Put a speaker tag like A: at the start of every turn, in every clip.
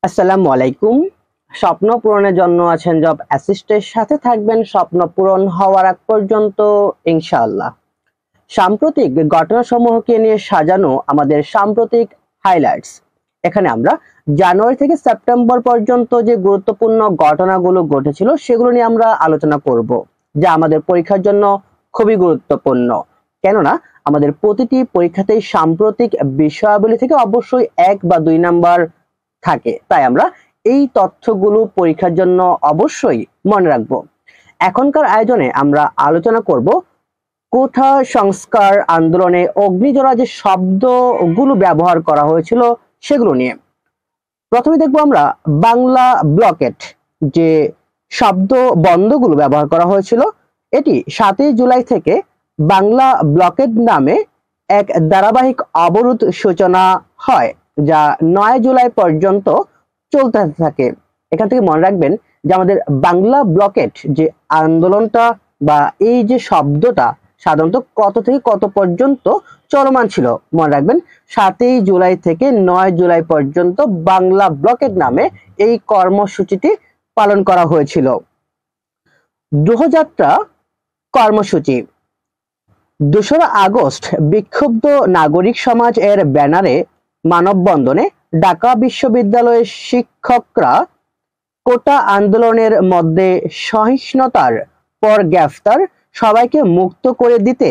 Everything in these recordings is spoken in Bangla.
A: আসসালামু আলাইকুম। স্বপ্ন পূরণের জন্য আছেন জব অ্যাসিস্টের সাথে থাকবেন স্বপ্ন পূরণ হওয়ার আগ পর্যন্ত ইনশাআল্লাহ। সাম্প্রতিক ঘটনাসমূহকে নিয়ে সাজানো আমাদের সাম্প্রতিক হাইলাইটস। এখানে আমরা জানুয়ারি থেকে সেপ্টেম্বর পর্যন্ত যে গুরুত্বপূর্ণ ঘটনাগুলো ঘটেছিল সেগুলো নিয়ে আমরা আলোচনা করব, যা আমাদের পরীক্ষার জন্য খুবই গুরুত্বপূর্ণ। কেননা আমাদের প্রতিটি পরীক্ষাতেই সাম্প্রতিক বিষয়াবলী থেকে অবশ্যই 1 বা 2 নাম্বার থাকে, তাই আমরা এই তথ্যগুলো পরীক্ষার জন্য অবশ্যই মনে রাখব। এখনকার আয়োজনে আমরা আলোচনা করব কোঠা সংস্কার আন্দোলনে অগ্নিজোড়া যে শব্দগুলো ব্যবহার করা হয়েছিল সেগুলো নিয়ে। প্রথমে দেখব আমরা বাংলা ব্লকেট যে শব্দ বন্ধগুলো ব্যবহার করা হয়েছিল। এটি 7 জুলাই থেকে বাংলা ব্লকেট নামে এক ধারাবাহিক অবরোধ সূচনা হয়, যা 9 জুলাই পর্যন্ত চলতে থাকে। এখান থেকে মনে রাখবেন যে আমাদের বাংলা ব্লকেট যে আন্দোলনটা বা এই যে শব্দটা সাধারণত কত থেকে কত পর্যন্ত চলমান ছিল। মনে রাখবেন 7 জুলাই থেকে 9 জুলাই পর্যন্ত বাংলা ব্লকেট নামে এই কর্মসূচিটি পালন করা হয়েছিল। গ্রহযাত্রা কর্মসূচি 2রা আগস্ট বিক্ষুব্ধ নাগরিক সমাজ এর ব্যানারে মানববন্ধনে ঢাকা বিশ্ববিদ্যালয়ের শিক্ষকরা কোটা আন্দোলনের মধ্যে সহিংসতার পর গ্রেফতার সবাইকে মুক্ত করে দিতে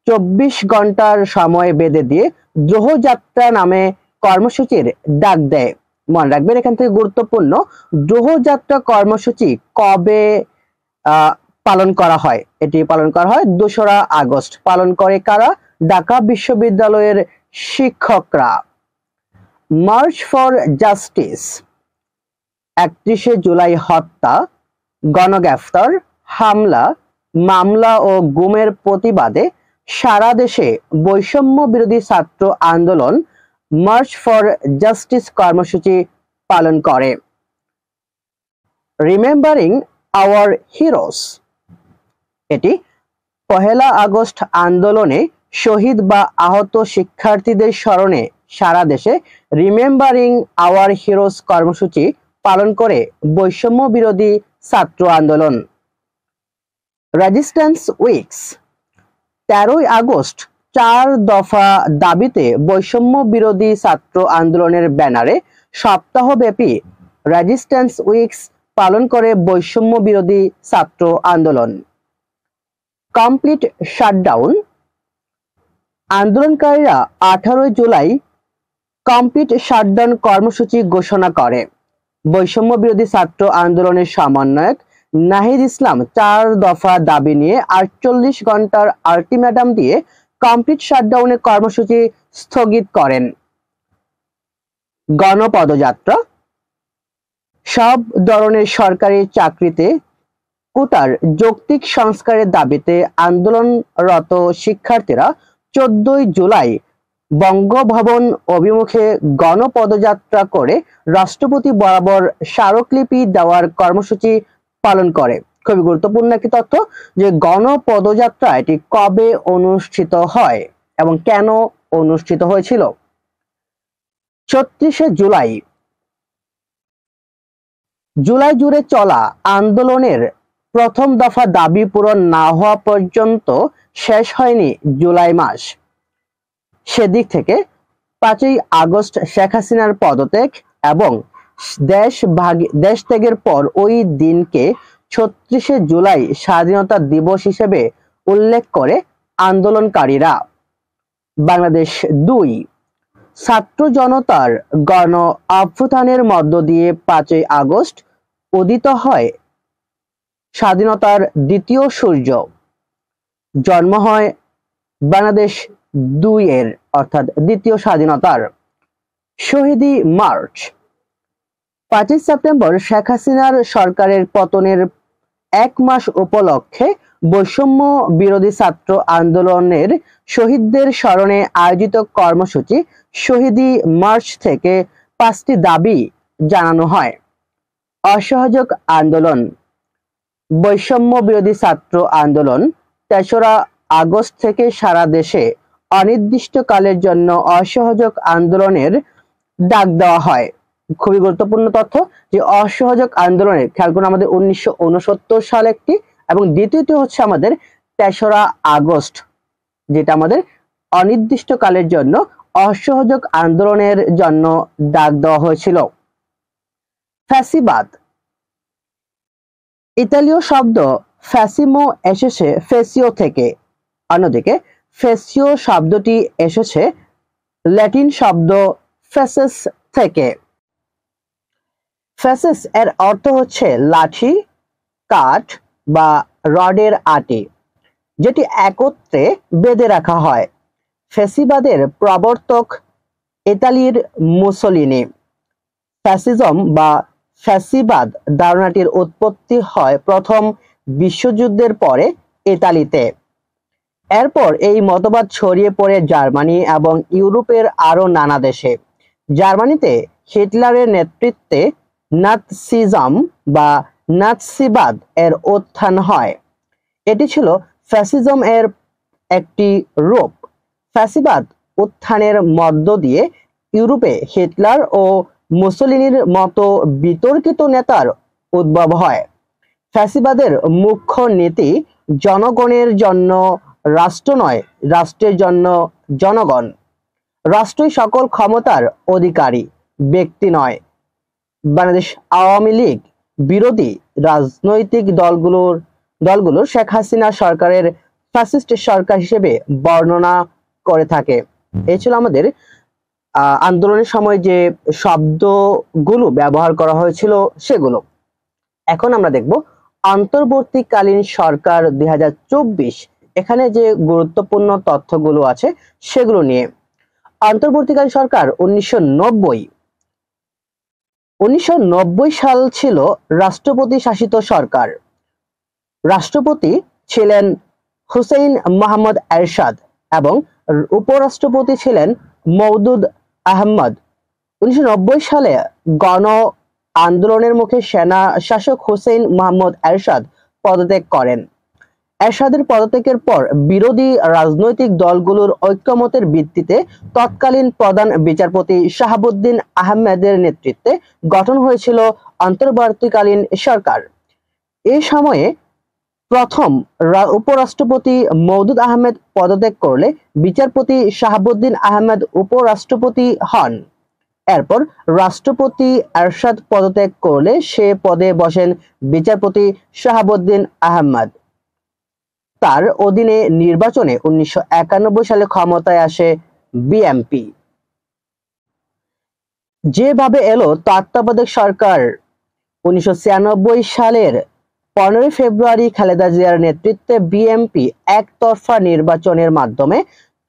A: 24 ঘন্টার সময় বেঁধে দিয়ে গ্রহযাত্রা নামে কর্মসূচির ডাক দেয়। মনে রাখবেন এখান থেকে গুরুত্বপূর্ণ, গ্রহযাত্রা কর্মসূচি কবে পালন করা হয়? এটি পালন করা হয় 2রা আগস্ট। পালন করে কারা? ঢাকা বিশ্ববিদ্যালয়ের শিক্ষকরা। মার্চ ফর জাস্টিস 31 জুলাই হত্যা, গণগ্রেফতার, হামলা, মামলা ও গুমের প্রতিবাদে সারা দেশে বৈষম্য বিরোধী ছাত্র আন্দোলন মার্চ ফর জাস্টিস কর্মসূচি পালন করে। রিমেম্বারিং আওয়ার হিরোস এটি 1 আগস্ট আন্দোলনে শহীদ বা আহত শিক্ষার্থীদের স্মরণে সারা দেশে রিমেম্বারিং আওয়ার হিরোস কর্মসূচি পালন করে বৈষম্য বিরোধী ছাত্র আন্দোলন। রেজিস্ট্যান্স উইকস 13 আগস্ট 4 দফা দাবিতে বৈষম্য বিরোধী ছাত্র আন্দোলনের ব্যানারে সপ্তাহব্যাপী রেজিস্ট্যান্স উইকস পালন করে বৈষম্য বিরোধী ছাত্র আন্দোলন। কমপ্লিট শাটডাউন আন্দোলনকারীরা 18 জুলাই কমপ্লিট শাটডাউন কর্মসূচি ঘোষণা করে। বৈষম্য বিরোধী ছাত্র আন্দোলনের সমন্বয়ক নাহিদ ইসলাম 4 দফা দাবি নিয়ে 48 ঘন্টার আলটিমেটাম দিয়ে কমপ্লিট শাটডাউনের কর্মসূচি স্থগিত করেন। গণপদযাত্রা সব ধরনের সরকারি চাকরিতে কোটার যৌক্তিক সংস্কারের দাবিতে আন্দোলনরত শিক্ষার্থীরা 14 জুলাই বঙ্গভবন অভিমুখে গণপদযাত্রা করে রাষ্ট্রপতি বরাবর স্মারকলিপি দেওয়ার কর্মসূচি পালন করে। খুবই গুরুত্বপূর্ণ একটি তথ্য যে গণপদযাত্রা এটি কবে অনুষ্ঠিত হয় এবং কেন অনুষ্ঠিত হয়েছিল। 36 জুলাই জুড়ে চলা আন্দোলনের প্রথম দফা দাবি পূরণ না হওয়া পর্যন্ত শেষ হয়নি জুলাই মাস। সেদিক থেকে 5 আগস্ট শেখ হাসিনার পদত্যাগ এবং দেশ ত্যাগের পর ওই দিনকে 36 জুলাই স্বাধীনতা দিবস হিসেবে উল্লেখ করে আন্দোলনকারীরা। বাংলাদেশ 2 ছাত্র জনতার গণ অভ্যুত্থানের মধ্য দিয়ে 5 আগস্ট উদিত হয় স্বাধীনতার দ্বিতীয় সূর্য। জন্ম হয় বাংলাদেশ 2 এর অর্থাৎ দ্বিতীয় স্বাধীনতার। শহীদি মার্চ 5 সেপ্টেম্বর শেখ হাসিনার সরকারের পতনের 1 মাস উপলক্ষে বৈষম্য বিরোধী ছাত্র আন্দোলনের শহীদদের স্মরণে আয়োজিত কর্মসূচি শহীদি মার্চ থেকে 5টি দাবি জানানো হয়। অসহযোগ আন্দোলন বৈষম্য বিরোধী ছাত্র আন্দোলন 3রা আগস্ট থেকে সারা দেশে অনির্দিষ্টকালের জন্য অসহযোগ আন্দোলনের ডাক দেওয়া হয়। খুবই গুরুত্বপূর্ণ তথ্য যে অসহযোগ আন্দোলনের, খেয়াল করুন আমাদের 1969 সাল একটি, এবং দ্বিতীয়টি হচ্ছে আমাদের 3রা আগস্ট, যেটা আমাদের অনির্দিষ্টকালের জন্য অসহযোগ আন্দোলনের জন্য ডাক দেওয়া হয়েছিল। ফ্যাসিবাদ, ইতালীয় শব্দ ফ্যাসিমো এসেছে ফেসিও থেকে। অন্যদিকে ফেসিও শব্দটি এসেছে ল্যাটিন শব্দ ফেসেস থেকে। ফেসেস এর অর্থ হচ্ছে লাঠি, কাঠ বা রডের আটি, যেটি একত্রে বেঁধে রাখা হয়। ফ্যাসিবাদের প্রবর্তক ইতালির মুসোলিনি। ফ্যাসিজম বা ফ্যাসিবাদ ধারণাটির উৎপত্তি হয় প্রথম বিশ্বযুদ্ধের পরে ইতালিতে। এরপর এই মতবাদ ছড়িয়ে পড়ে জার্মানি এবং ইউরোপের আরো নানা দেশে। জার্মানিতে হিটলারের নেতৃত্বে নাৎসিজম বা নাৎসিবাদ এর উত্থান হয়। এটি ছিল ফ্যাসিজম এর একটি রূপ। ফ্যাসিবাদ উত্থানের মধ্য দিয়ে ইউরোপে হিটলার ও মুসোলিনির মতো বিতর্কিত নেতার উদ্ভব হয়। ফ্যাসিবাদের মুখ্য নীতি জনগণের জন্য রাষ্ট্র নয়, রাষ্ট্রের জন্য জনগণ। রাষ্ট্রই সকল ক্ষমতার অধিকারী, ব্যক্তি নয়। বাংলাদেশ আওয়ামী লীগ বিরোধী রাজনৈতিক দলগুলোর শেখ হাসিনা সরকারের ফ্যাসিস্ট সরকার হিসেবে বর্ণনা করে থাকে। এই ছিল আমাদের আন্দোলনের সময় যে শব্দগুলো ব্যবহার করা হয়েছিল সেগুলো। এখন আমরা দেখব অন্তর্বর্তীকালীন সরকার 2024, এখানে যে গুরুত্বপূর্ণ তথ্যগুলো আছে সেগুলো নিয়ে। অন্তর্বর্তীকালীন সরকার 1990 সাল ছিল রাষ্ট্রপতি শাসিত সরকার। রাষ্ট্রপতি ছিলেন হুসেইন মোহাম্মদ এরশাদ এবং উপরাষ্ট্রপতি ছিলেন মওদুদ আহমদ। 1990 সালে গণ আন্দোলনের মুখে সেনা শাসক হুসেইন মোহাম্মদ এরশাদ পদত্যাগ করেন। এরশাদের পদত্যাগের পর বিরোধী রাজনৈতিক দলগুলোর ঐক্যমতের ভিত্তিতে তৎকালীন প্রধান বিচারপতি শাহাবুদ্দিন আহমেদের নেতৃত্বে গঠন হয়েছিল অন্তর্বর্তীকালীন সরকার। এই সময়ে প্রথম উপরাষ্ট্রপতি মওদুদ আহমেদ পদত্যাগ করলে বিচারপতি শাহাবুদ্দিন আহমেদ উপরাষ্ট্রপতি হন। এরপর রাষ্ট্রপতি এরশাদ পদত্যাগ করলে সে পদে বসেন বিচারপতি শাহাবুদ্দিন আহমেদ। তার অধীনে নির্বাচনে 1991 সালে ক্ষমতায় আসে বিএনপি। যেভাবে এলো তত্ত্বাবধায়ক সরকার, 1996 সালের 15 ফেব্রুয়ারি খালেদা জিয়ার নেতৃত্বে বিএনপি একতরফা নির্বাচনের মাধ্যমে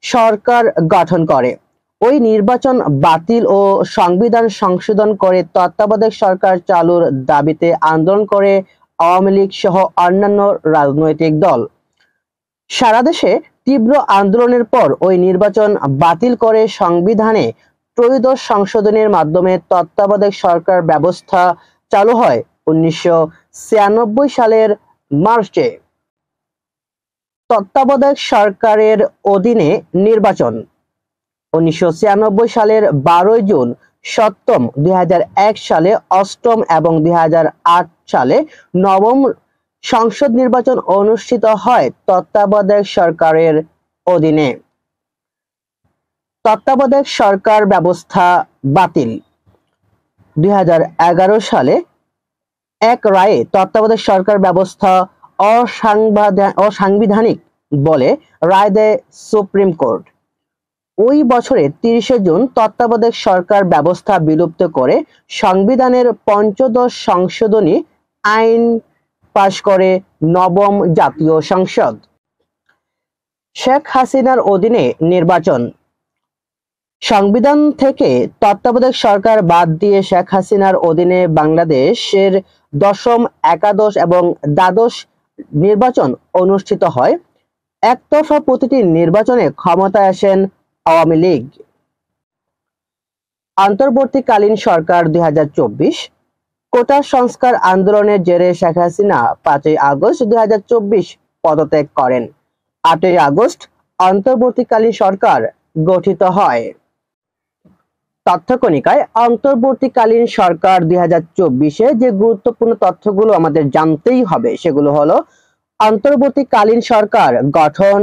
A: সরকার গঠন করে। ওই নির্বাচন বাতিল ও সংবিধান সংশোধন করে তত্ত্বাবধায়ক সরকার চালুর দাবিতে আন্দোলন করে আওয়ামী লীগ সহ অন্যান্য রাজনৈতিক দল। সারা দেশে তীব্র আন্দোলনের পর ওই নির্বাচন বাতিল করে সংবিধানে ত্রয়োদশ সংশোধনের মাধ্যমে তত্ত্বাবধায়ক সরকার ব্যবস্থা চালু হয় 1996 সালের মার্চে। তত্ত্বাবধায়ক সরকারের অধীনে নির্বাচন 1996 সালের 12 জুন, 7ম, 2001 সালে 8ম এবং 2008 সালে 9ম সংসদ নির্বাচন অনুষ্ঠিত হয় তত্ত্বাবধায়ক সরকারের অধীনে। তত্ত্বাবধায়ক সরকার ব্যবস্থা বাতিল 2011 সালে এক রায়ে তত্ত্বাবধায়ক সরকার ব্যবস্থা অসাংবিধানিক বলে রায় দেয় সুপ্রিম কোর্ট। ওই বছরের 30 জুন তত্ত্বাবধায়ক সরকার ব্যবস্থা বিলুপ্ত করে সংবিধানের 15ম সংশোধনী আইন পাশ করে 9ম জাতীয় সংসদ। শেখ হাসিনার অধীনে নির্বাচন। সংবিধান থেকে তত্ত্বাবধায়ক সরকার বাদ দিয়ে শেখ হাসিনার অধীনে বাংলাদেশের 10ম, একাদশ এবং দ্বাদশ নির্বাচন অনুষ্ঠিত হয়। একতরফা প্রতিটি নির্বাচনে ক্ষমতায় আসেন আওয়ামী লীগ। অন্তর্বর্তীকালীন সরকার 2024, কোটা সংস্কার আন্দোলনের জেরে শেখ হাসিনা 5 আগস্ট 2024 পদত্যাগ করেন। 8 আগস্ট অন্তর্বর্তীকালীন সরকার গঠিত হয়। তথ্যকণিকায় অন্তর্বর্তীকালীন সরকার 2024-এ যে গুরুত্বপূর্ণ তথ্যগুলো আমাদের জানতেই হবে সেগুলো হলো: অন্তর্বর্তীকালীন সরকার গঠন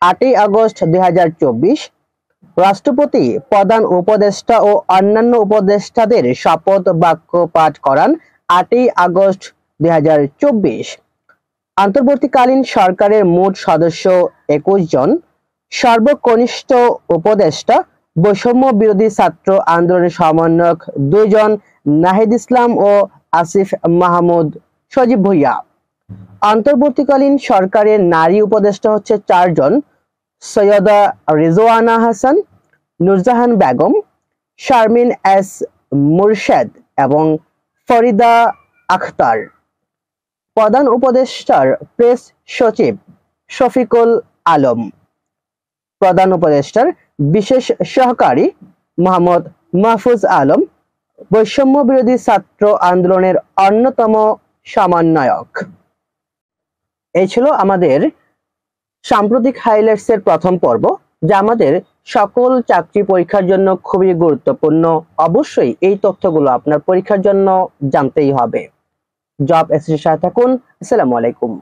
A: 8ই আগস্ট 2024, রাষ্ট্রপতি প্রধান উপদেষ্টা ও অন্যান্য উপদেষ্টাদের শপথ বাক্য পাঠ করান 8ই আগস্ট 2024। অন্তর্বর্তীকালীন সরকারের মোট সদস্য 21 জন। সর্বকনিষ্ঠ উপদেষ্টা বৈষম্য বিরোধী ছাত্র আন্দোলনের সমন্বয়ক 2 জন, নাহিদ ইসলাম ও আসিফ মাহমুদ সজীব ভুইয়া। অন্তর্বর্তীকালীন সরকারের নারী উপদেষ্টা হচ্ছে 4 জন: সৈয়দা রিজওয়ানা হাসান, নুরজাহান বেগম, শারমিন এস মুর্শেদ এবং ফরিদা আখতার। প্রধান উপদেষ্টার প্রেস সচিব শফিকুল আলম। প্রধান উপদেষ্টার বিশেষ সহকারী মোহাম্মদ মাহফুজ আলম বৈষম্য বিরোধী ছাত্র আন্দোলনের অন্যতম সমন্বয়ক। এই ছিল আমাদের সাম্প্রতিক হাইলাইটস এর প্রথম পর্ব, যা আমাদের সকল চাকরি পরীক্ষার জন্য খুবই গুরুত্বপূর্ণ। অবশ্যই এই তথ্যগুলো আপনার পরীক্ষার জন্য জানতেই হবে। জব এসএসসির সাথে থাকুন। আসসালামু আলাইকুম।